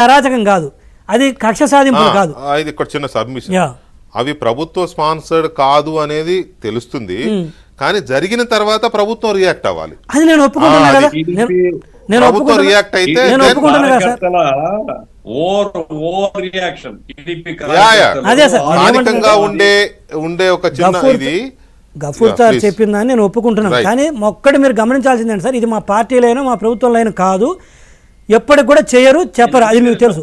అరాచకం కాదు, అది కక్ష సాధింపులు కాదు. ఇది ఇక్కడ చిన్న సబ్మిషన్, అవి ప్రభుత్వ స్పాన్సర్డ్ కాదు అనేది తెలుస్తుంది, కానీ జరిగిన తర్వాత ప్రభుత్వం రియాక్ట్ అవ్వాలి. అది నేను ఒప్పుకుంటున్నా కదా, నేను ప్రభుత్వం రియాక్ట్ అయితే స్థానికంగా ఉండే ఒక చిన్న ఇది గఫూర్ సార్ చెప్పిందని నేను ఒప్పుకుంటున్నాను. కానీ ఒక్కటి మీరు గమనించాల్సిందండి సార్, ఇది మా పార్టీలైనా మా ప్రభుత్వంలో కాదు, ఎప్పటికి కూడా చేయరు, చెప్పరు, అది మీకు తెలుసు.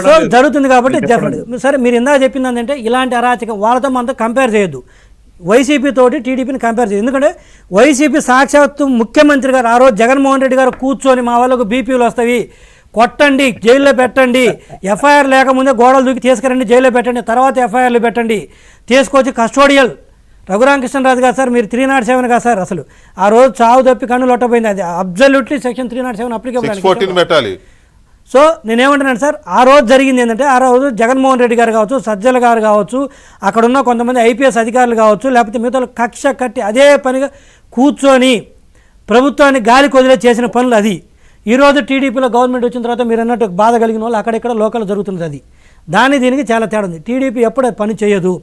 సో జరుగుతుంది కాబట్టి డెఫినెట్. సరే, మీరు ఇందాక చెప్పింది ఏంటంటే ఇలాంటి అరాచకం వాళ్ళతో మనతో కంపేర్ చేయొద్దు, వైసీపీ తోటి టీడీపీని కంపేర్ చేయదు. ఎందుకంటే వైసీపీ సాక్షాత్తు ముఖ్యమంత్రి గారు ఆ రోజు జగన్మోహన్ రెడ్డి గారు కూర్చొని మా వాళ్ళకు బీపీలు వస్తాయి, కొట్టండి, జైల్లో పెట్టండి, ఎఫ్ఐఆర్ లేకముందే గోడలు దూకి తీసుకురండి, జైల్లో పెట్టండి, తర్వాత ఎఫ్ఐఆర్లు పెట్టండి, తీసుకొచ్చి కస్టోడియల్ రఘురామకృష్ణరాజు గారు సార్, మీరు 307 కదా సార్, అసలు ఆ రోజు చావు తప్పి కన్ను లొట్టపోయింది, అది అబ్జల్యూట్లీ సెక్షన్ 307 అప్లికేబుల్. సో నేనేమంటున్నాను సార్, ఆ రోజు జరిగింది ఏంటంటే, ఆ రోజు జగన్మోహన్ రెడ్డి గారు కావచ్చు, సజ్జల గారు కావచ్చు, అక్కడున్న కొంతమంది ఐపీఎస్ అధికారులు కావచ్చు, లేకపోతే మిగతా కక్ష కట్టి అదే పనిగా కూర్చొని ప్రభుత్వాన్ని గాలి కొదిలే చేసిన పనులు అది. ఈరోజు టీడీపీలో గవర్నమెంట్ వచ్చిన తర్వాత మీరు అన్నట్టు బాధ కలిగిన వాళ్ళు అక్కడెక్కడ లోకల్ జరుగుతున్నది అది. దీనికి చాలా తేడా ఉంది. టీడీపీ ఎప్పుడూ పని చేయదు.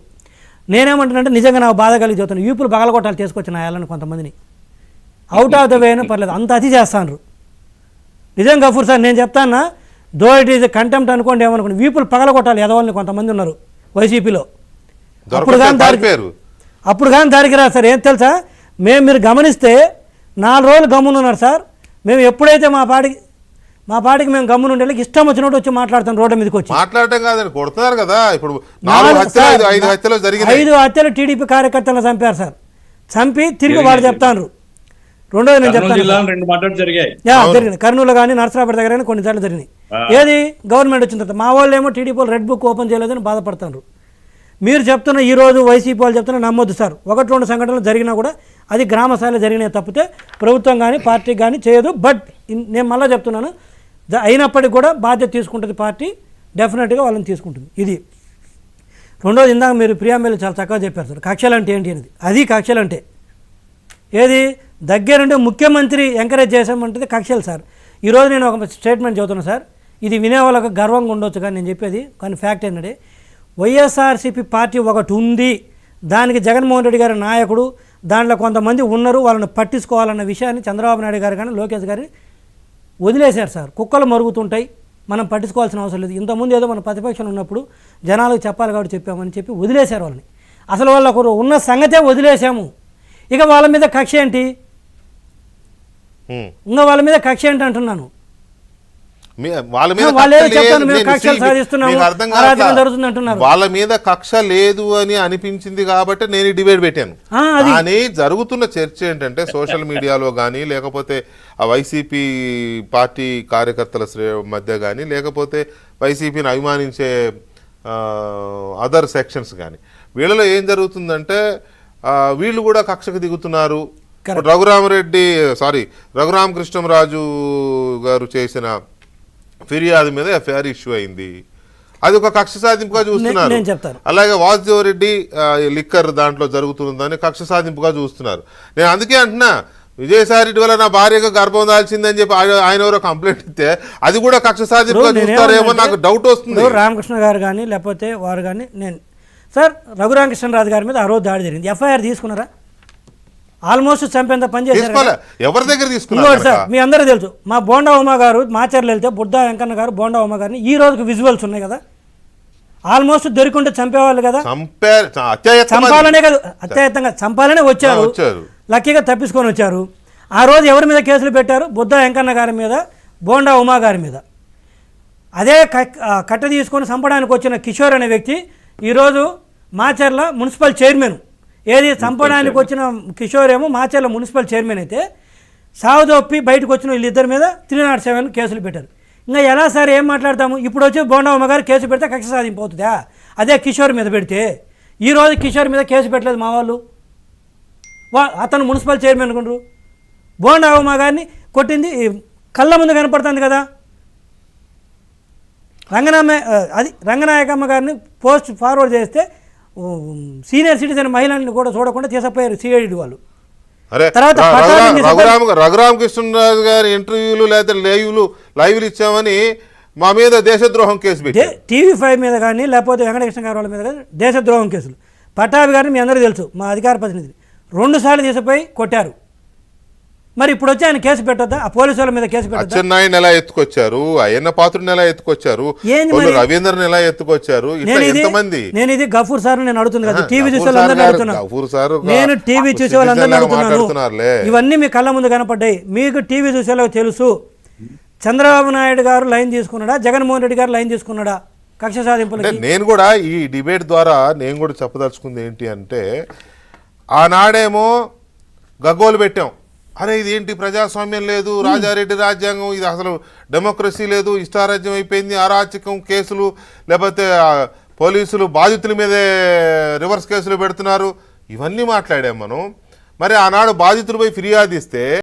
నేనేమంటున్నానంటే నిజంగా నాకు బాధ కలిగి చదువుతాను, యూపులు బగలగొట్టాలు చేసుకొచ్చిన ఆయనని కొంతమందిని అవుట్ ఆఫ్ ద వే అయినా పర్లేదు, అంత అతి చేస్తాను. నిజంగా గఫూర్ సార్ నేను చెప్తానా, దో ఇట్ ఈజ్ కంటెంప్ట్ అనుకోండి, ఏమనుకోండి, వీపులు పగలగొట్టాలి ఎదవాళ్ళని కొంతమంది ఉన్నారు వైసీపీలో. అప్పుడు కానీ దారికి రా సార్. ఏం తెలుసా, మీరు గమనిస్తే 4 రోజులు గమ్మునున్నారు సార్. మేము ఎప్పుడైతే మా పాటికి మేము గమ్మున ఉండే ఇష్టం వచ్చినట్టు వచ్చి మాట్లాడతాం, రోడ్డు మీదకి వచ్చి మాట్లాడటం కాదని కొడుతున్నారు కదా. ఇప్పుడు 5 హత్యలు టీడీపీ కార్యకర్తలను చంపారు సార్, చంపి తిరిగి వాళ్ళు చెప్తాను. రెండోది నేను చెప్తాను, జరిగినాయి కర్నూలు కానీ నర్సరాపేట దగ్గర కొన్ని సార్లు జరిగినాయి. ఏది గవర్నమెంట్ వచ్చిన తర్వాత మా వాళ్ళు ఏమో టీడీపీ వాళ్ళు రెడ్ బుక్ ఓపెన్ చేయలేదని బాధపడతారు. మీరు చెప్తున్న ఈరోజు వైసీపీ వాళ్ళు చెప్తున్నా నమ్మొద్దు సార్. 1-2 సంఘటనలు జరిగినా కూడా అది గ్రామ స్థాయిలో జరిగినాయి తప్పితే ప్రభుత్వం కానీ పార్టీ కానీ చేయదు. బట్ నేను మళ్ళీ చెప్తున్నాను, అయినప్పటికీ కూడా బాధ్యత తీసుకుంటుంది పార్టీ, డెఫినెట్గా వాళ్ళని తీసుకుంటుంది. ఇది రెండోది, ఇందాక మీరు ప్రియాంబేలు చాలా చక్కగా చెప్పారు సార్, కక్షలు అంటే ఏంటి అనేది. అది కక్షలు అంటే ఏది, దగ్గరుంటే ముఖ్యమంత్రి ఎంకరేజ్ చేసామంటే కక్షలు సార్. ఈరోజు నేను ఒక స్టేట్మెంట్ చెబుతున్నాను సార్, ఇది వినే వాళ్ళకి గర్వంగా ఉండొచ్చు కానీ నేను చెప్పేది, కానీ ఫ్యాక్ట్ ఏంటంటే వైఎస్ఆర్సీపీ పార్టీ ఒకటి ఉంది, దానికి జగన్మోహన్ రెడ్డి గారి నాయకుడు, దాంట్లో కొంతమంది ఉన్నారు, వాళ్ళని పట్టించుకోవాలన్న విషయాన్ని చంద్రబాబు నాయుడు గారు కానీ లోకేష్ గారిని వదిలేశారు సార్. కుక్కలు మరుగుతుంటాయి, మనం పట్టించుకోవాల్సిన అవసరం లేదు. ఇంతకుముందు ఏదో మన ప్రతిపక్షంలో ఉన్నప్పుడు జనాలకు చెప్పాలి కాబట్టి చెప్పామని చెప్పి వదిలేశారు వాళ్ళని. అసలు వాళ్ళకు ఉన్న సంగతే వదిలేశాము. ఇక వాళ్ళ మీద కక్ష ఏంటి, ఇంకా వాళ్ళ మీద కక్ష ఏంటి అంటున్నాను. వాళ్ళ మీద కక్ష లేదు అని అనిపించింది కాబట్టి నేను డిబేట్ పెట్టాను. కానీ జరుగుతున్న చర్చ ఏంటంటే సోషల్ మీడియాలో కానీ, లేకపోతే ఆ వైసీపీ పార్టీ కార్యకర్తల మధ్య కానీ, లేకపోతే వైసీపీని అభిమానించే అదర్ సెక్షన్స్ కానీ, వీళ్ళలో ఏం జరుగుతుందంటే వీళ్ళు కూడా కక్షకు దిగుతున్నారు. రఘురామకృష్ణరాజు గారు చేసిన ఫిర్యాదు మీద ఎఫ్ఐఆర్ ఇష్యూ అయింది, అది ఒక కక్ష సాధింపుగా చూస్తున్నారు. అలాగే వాసుదేవరెడ్డి లిక్కర్ దాంట్లో జరుగుతుందని కక్ష సాధింపుగా చూస్తున్నారు. నేను అందుకే అంటున్నా, విజయసాయి రెడ్డి వల్ల నా భార్యకు గర్భం దాల్చిందని చెప్పి ఆయన ఎవరో కంప్లైంట్ ఇస్తే అది కూడా కక్ష సాధింపుగా చూస్తారేమో నాకు డౌట్ వస్తుంది. రామకృష్ణ గారు కానీ లేకపోతే వారు కానీ, నేను సార్ రఘురామకృష్ణరాజు గారి మీద ఆ రోజు దాడి జరిగింది, ఎఫ్ఐఆర్ తీసుకున్నారా? ఆల్మోస్ట్ చంపేంత పని చేశారు. ఎవరి దగ్గర తీసుకున్నారు సార్? మీ అందరూ తెలుసు, మా బోండా ఉమా గారు మాచర్లు వెళ్తే బుడ్డా వెంకన్న గారు బోండా ఉమా గారిని ఈ రోజుకి విజువల్స్ ఉన్నాయి కదా, ఆల్మోస్ట్ దొరికింటే చంపేవాళ్ళు కదా, చంపాలనే కదా, అత్యాయత్నంగా చంపాలనే వచ్చారు, లక్కీగా తప్పించుకొని వచ్చారు. ఆ రోజు ఎవరి మీద కేసులు పెట్టారు? బుడ్డా వెంకన్న గారి మీద, బోండా ఉమా గారి మీద. అదే కట్ట తీసుకొని చంపడానికి వచ్చిన కిషోర్ అనే వ్యక్తి ఈరోజు మాచర్ల మున్సిపల్ చైర్మన్. ఏది, చంపడానికి వచ్చిన కిషోర్ ఏమో మాచర్ల మున్సిపల్ చైర్మన్ అయితే, సావుదొప్పి బయటకు వచ్చిన వీళ్ళిద్దరి మీద 307 కేసులు పెట్టారు. ఇంకా ఎలా సార్ ఏం మాట్లాడతాము? ఇప్పుడు వచ్చి బోండమ్మ గారు కేసు పెడితే కక్ష సాధింపోతుందా? అదే కిషోర్ మీద పెడితే, ఈరోజు కిషోర్ మీద కేసు పెట్టలేదు మా వాళ్ళు, అతను మున్సిపల్ చైర్మన్ అనుకుంటారు. బోండమ్మ గారిని కొట్టింది కళ్ళ ముందు కనపడుతుంది కదా. రంగనాయకమ్మ గారిని పోస్ట్ ఫార్వర్డ్ చేస్తే సీనియర్ సిటిజన్ మహిళల్ని కూడా చూడకుండా తీసుకుపోయారు సిఐడి వాళ్ళు. రఘురామకృష్ణరాజు గారి ఇంటర్వ్యూలు లేదా లైవ్లు ఇచ్చామని మా మీద దేశద్రోహం కేసు పెట్టి TV5 మీద కానీ లేకపోతే వెంకటకృష్ణ గారి వాళ్ళ మీద కానీ దేశద్రోహం కేసులు. పటాభి గారిని మీ అందరూ తెలుసు, మా అధికార ప్రతినిధి 2 సార్లు తీసుకుపోయి కొట్టారు. మరి ఇప్పుడు వచ్చి ఆయన కేసు పెట్టొద్దా? ఆ పోలీసు వాళ్ళ మీద కేసు పెట్టొద్దా? అచ్చెన్నాయుని ఎలా ఎత్తుకొచ్చారు, అయ్యన్న పాత్రుని ఎలా ఎత్తుకొచ్చారు, రవీంద్రని ఎలా ఎత్తుకొచ్చారు, ఎంతమంది? నేను ఇది గఫూర్ సార్ నేను అడుగుతుంది కదా, టీవీ చూసే వాళ్ళందరూ అడుగుతున్నాను. నేను టీవీ చూసే వాళ్ళందరూ అడుగుతున్నాను. ఇవన్నీ మీ కళ్ళ ముందు కనపడ్డాయి. మీకు టీవీ చూసేలా తెలుసు. చంద్రబాబు నాయుడు గారు లైన్ తీసుకున్నాడా, జగన్మోహన్ రెడ్డి గారు లైన్ తీసుకున్నాడా కక్ష సాధింపులు? నేను కూడా ఈ డిబేట్ ద్వారా నేను కూడా చెప్పదలుచుకుంది ఏంటి అంటే, ఆనాడేమో గగ్గోలు పెట్టాం, అరే ఇదేంటి ప్రజాస్వామ్యం లేదు, రాజారెడ్డి రాజ్యాంగం, ఇది అసలు డెమోక్రసీ లేదు, ఇష్టారాజ్యం అయిపోయింది, అరాచకం, కేసులు లేకపోతే పోలీసులు బాధితుల మీదే రివర్స్ కేసులు పెడుతున్నారు, ఇవన్నీ మాట్లాడాం మనం. మరి ఆనాడు బాధితులపై ఫిర్యాదు ఇస్తే